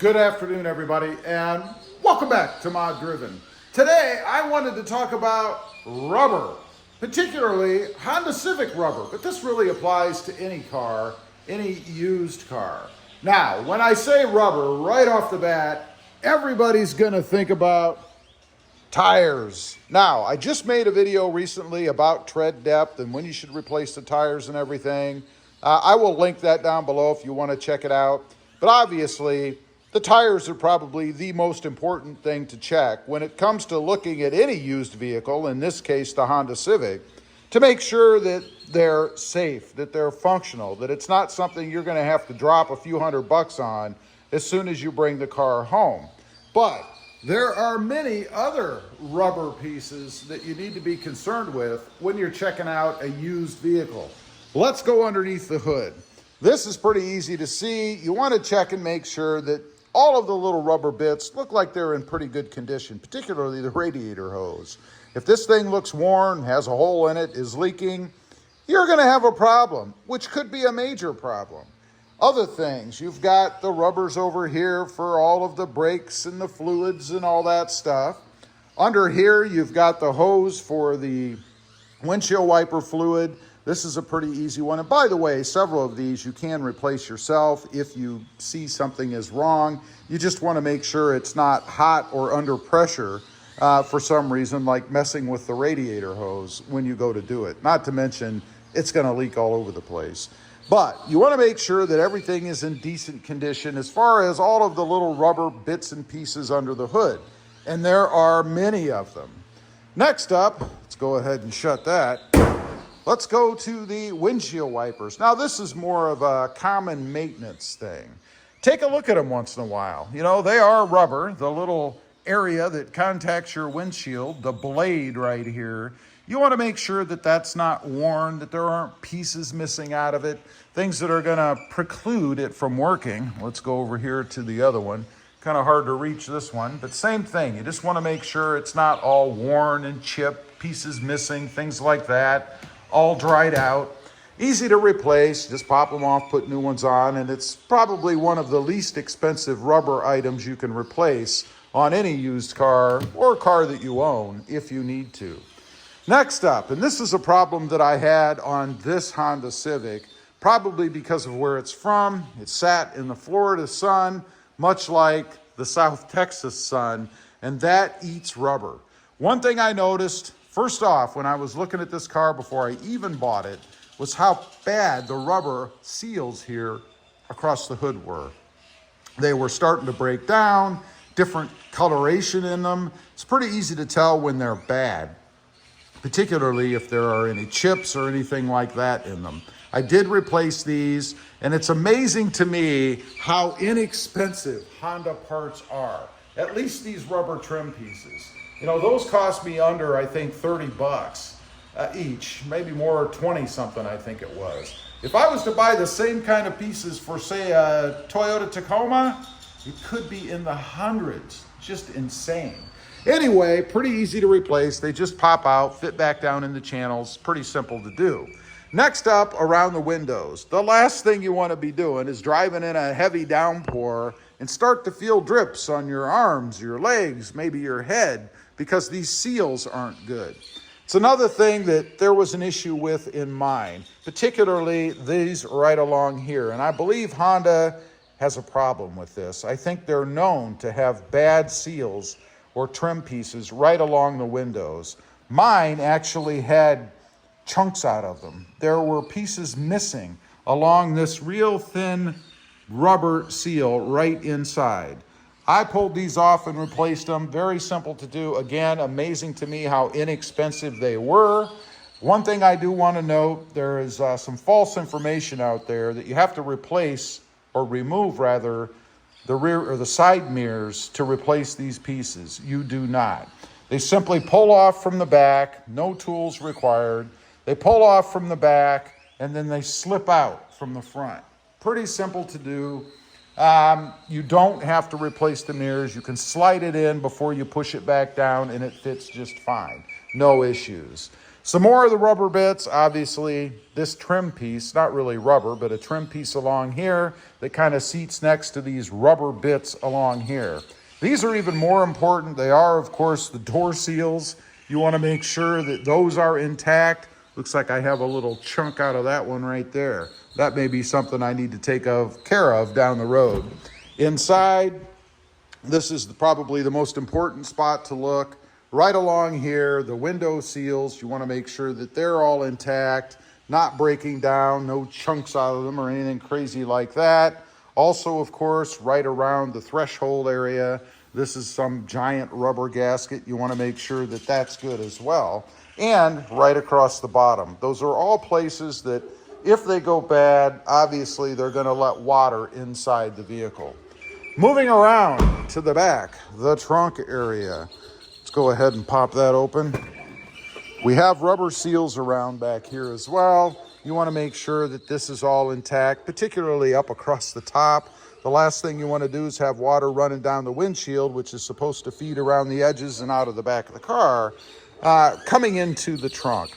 Good afternoon, everybody, and welcome back to Mod Driven. Today, I wanted to talk about rubber, particularly Honda Civic rubber, but this really applies to any car, any used car. Now, when I say rubber, right off the bat, everybody's gonna think about tires. Now, I just made a video recently about tread depth and when you should replace the tires and everything. I will link that down below if you want to check it out. But obviously, the tires are probably the most important thing to check when it comes to looking at any used vehicle, in this case, the Honda Civic, to make sure that they're safe, that they're functional, that it's not something you're going to have to drop a few $100 on as soon as you bring the car home. But there are many other rubber pieces that you need to be concerned with when you're checking out a used vehicle. Let's go underneath the hood. This is pretty easy to see. You want to check and make sure that all of the little rubber bits look like they're in pretty good condition, particularly the radiator hose. If this thing looks worn, has a hole in it, is leaking, you're going to have a problem, which could be a major problem. Other things, you've got the rubbers over here for all of the brakes and the fluids and all that stuff. Under here, you've got the hose for the windshield wiper fluid. This is a pretty easy one. And by the way, several of these you can replace yourself if you see something is wrong. You just want to make sure it's not hot or under pressure for some reason, like messing with the radiator hose when you go to do it. Not to mention, it's going to leak all over the place. But you want to make sure that everything is in decent condition as far as all of the little rubber bits and pieces under the hood. And there are many of them. Next up, let's go ahead and shut that. Let's go to the windshield wipers. Now, this is more of a common maintenance thing. Take a look at them once in a while. You know, they are rubber, the little area that contacts your windshield, the blade right here. You want to make sure that that's not worn, that there aren't pieces missing out of it, things that are going to preclude it from working. Let's go over here to the other one. Kind of hard to reach this one, but same thing. You just want to make sure it's not all worn and chipped, pieces missing, things like that, all dried out. Easy to replace, just pop them off, put new ones on, and it's probably one of the least expensive rubber items you can replace on any used car or car that you own if you need to. Next up, and this is a problem that I had on this Honda Civic, probably because of where it's from. It sat in the Florida sun, much like the South Texas sun, and that eats rubber. One thing I noticed, first off, when I was looking at this car before I even bought it, was how bad the rubber seals here across the hood were. They were starting to break down, different coloration in them. It's pretty easy to tell when they're bad, particularly if there are any chips or anything like that in them. I did replace these, and it's amazing to me how inexpensive Honda parts are. At least these rubber trim pieces. You know, those cost me under, I think, $30 each, maybe more, 20 something, I think it was. If I was to buy the same kind of pieces for, say, a Toyota Tacoma, it could be in the hundreds. Just insane. Anyway, pretty easy to replace. They just pop out, fit back down in the channels. Pretty simple to do. Next up, around the windows. The last thing you want to be doing is driving in a heavy downpour and start to feel drips on your arms, your legs, maybe your head, because these seals aren't good. It's another thing that there was an issue with in mine, particularly these right along here. And I believe Honda has a problem with this. I think they're known to have bad seals or trim pieces right along the windows. Mine actually had chunks out of them. There were pieces missing along this real thin rubber seal right inside. I pulled these off and replaced them. Very simple to do. Again, amazing to me how inexpensive they were. One thing I do want to note, there is some false information out there that you have to replace or remove rather the rear or the side mirrors to replace these pieces. You do not. They simply pull off from the back, no tools required. They pull off from the back and then they slip out from the front. Pretty simple to do. You don't have to replace the mirrors. You can slide it in before you push it back down and it fits just fine. No issues. Some more of the rubber bits, obviously this trim piece, not really rubber, but a trim piece along here that kind of seats next to these rubber bits along here. These are even more important. They are, of course, the door seals. You want to make sure that those are intact. Looks like I have a little chunk out of that one right there. That may be something I need to take care of down the road. Inside, this is probably the most important spot to look. Right along here, the window seals, you want to make sure that they're all intact, not breaking down, no chunks out of them or anything crazy like that. Also, of course, right around the threshold area, this is some giant rubber gasket. You want to make sure that that's good as well. And right across the bottom. Those are all places that if they go bad, obviously they're going to let water inside the vehicle. Moving around to the back, the trunk area. Let's go ahead and pop that open. We have rubber seals around back here as well. You want to make sure that this is all intact, particularly up across the top. The last thing you want to do is have water running down the windshield, which is supposed to feed around the edges and out of the back of the car, coming into the trunk,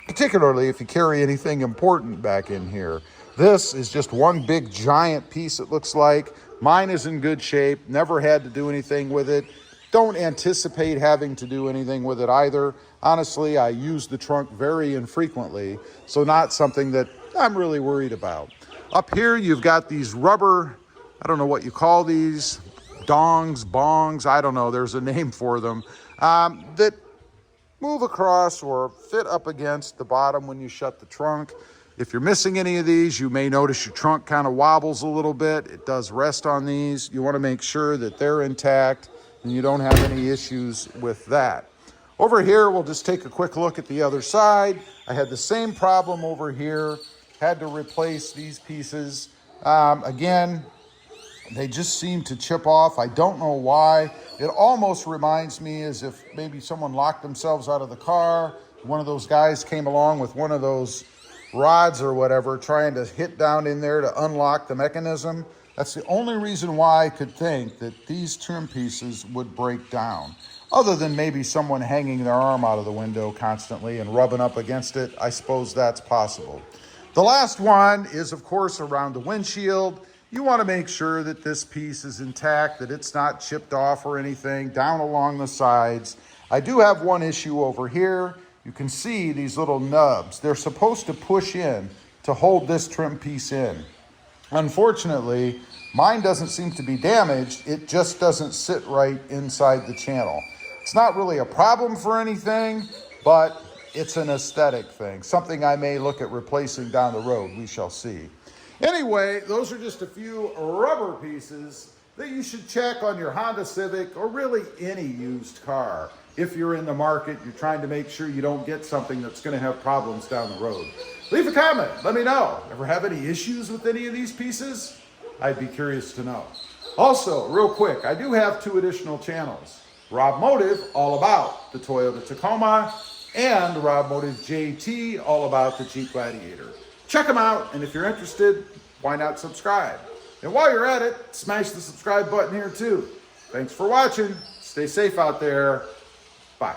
particularly if you carry anything important back in here. This is just one big giant piece, it looks like. Mine is in good shape, never had to do anything with it. Don't anticipate having to do anything with it either. Honestly, I use the trunk very infrequently, so not something that I'm really worried about. Up here, you've got these rubber, I don't know what you call these, dongs, bongs, I don't know, there's a name for them, that move across or fit up against the bottom when you shut the trunk. If you're missing any of these, you may notice your trunk kind of wobbles a little bit. It does rest on these. You want to make sure that they're intact and you don't have any issues with that. Over here, we'll just take a quick look at the other side. I had the same problem over here. Had to replace these pieces. Again, they just seem to chip off. I don't know why. It almost reminds me as if maybe someone locked themselves out of the car. One of those guys came along with one of those rods or whatever, trying to hit down in there to unlock the mechanism. That's the only reason why I could think that these trim pieces would break down. Other than maybe someone hanging their arm out of the window constantly and rubbing up against it, I suppose that's possible. The last one is, of course, around the windshield. You want to make sure that this piece is intact, that it's not chipped off or anything, down along the sides. I do have one issue over here. You can see these little nubs. They're supposed to push in to hold this trim piece in. Unfortunately, mine doesn't seem to be damaged. It just doesn't sit right inside the channel. It's not really a problem for anything, but it's an aesthetic thing, something I may look at replacing down the road. We shall see. Anyway, those are just a few rubber pieces that you should check on your Honda Civic or really any used car. If you're in the market, you're trying to make sure you don't get something that's going to have problems down the road. Leave a comment. Let me know. Ever have any issues with any of these pieces? I'd be curious to know. Also, real quick, I do have 2 additional channels. Rob Motive, all about the Toyota Tacoma, and Rob Motive JT, all about the Jeep Gladiator. Check them out, and if you're interested, why not subscribe? And while you're at it, smash the subscribe button here too. Thanks for watching. Stay safe out there. Bye.